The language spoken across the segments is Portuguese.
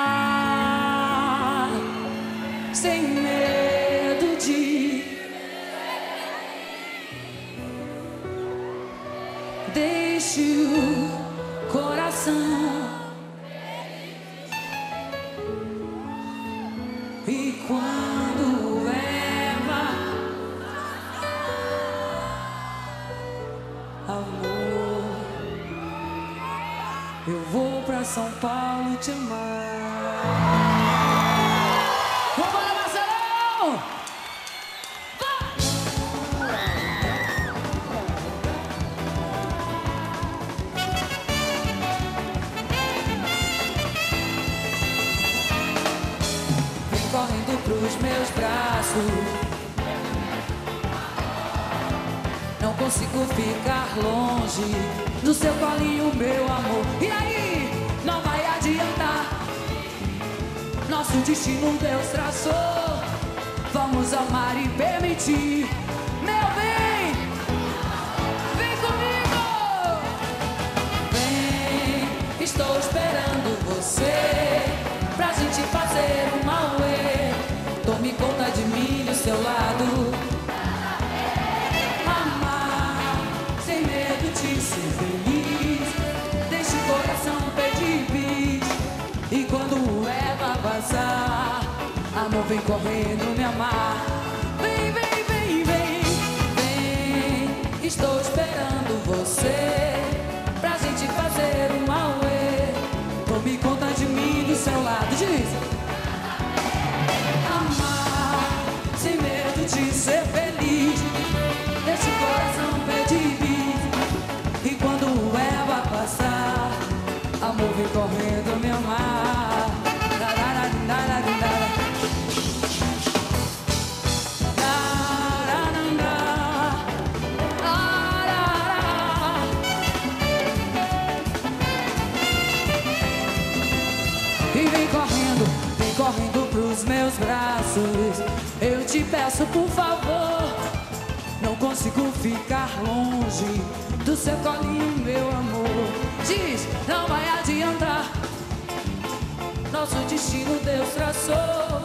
Amar sem medo de deixe o coração, e quando leva amor, eu vou pra São Paulo te amar. Vambora, Marcelão! Vem correndo pros meus braços, não consigo ficar longe do seu colinho, meu amor. E aí? Não vai adiantar, nosso destino Deus traçou. Vamos amar e permitir. Meu bem, vem comigo. Vem, estou esperando você pra gente fazer um auê. Tome conta de mim do seu lado. Amar sem medo de ser feliz, deixe o coração pedir bis. E quando Eva passar, amor, vem correndo me amar. Vem, vem, vem, vem, vem, estou esperando você pra gente fazer um auê. Tome conta de mim do seu lado. Diz: amar sem medo de ser feliz, deixe o coração pedir bis. E quando Eva passar, amor, vem correndo me amar. E vem correndo pros meus braços. Eu te peço, por favor, não consigo ficar longe do seu colinho, meu amor. Diz: não vai adiantar, nosso destino Deus traçou.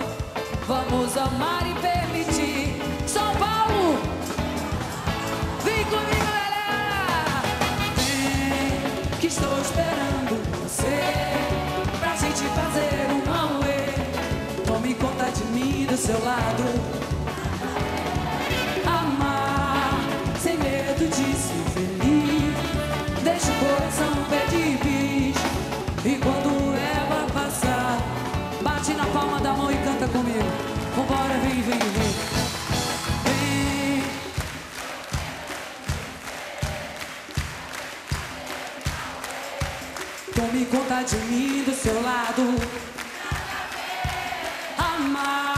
Vamos amar e permitir. São Paulo, vem comigo, galera. Vem, que estou esperando você pra gente fazer um auê. Tome conta de mim do seu lado. Amar sem medo de ser feliz, deixa o coração pedir bis. E quando Eva passar, bate na palma da mão e canta comigo. Vambora, vem, vem, vem. Vem. Tome conta de mim do seu lado. Amar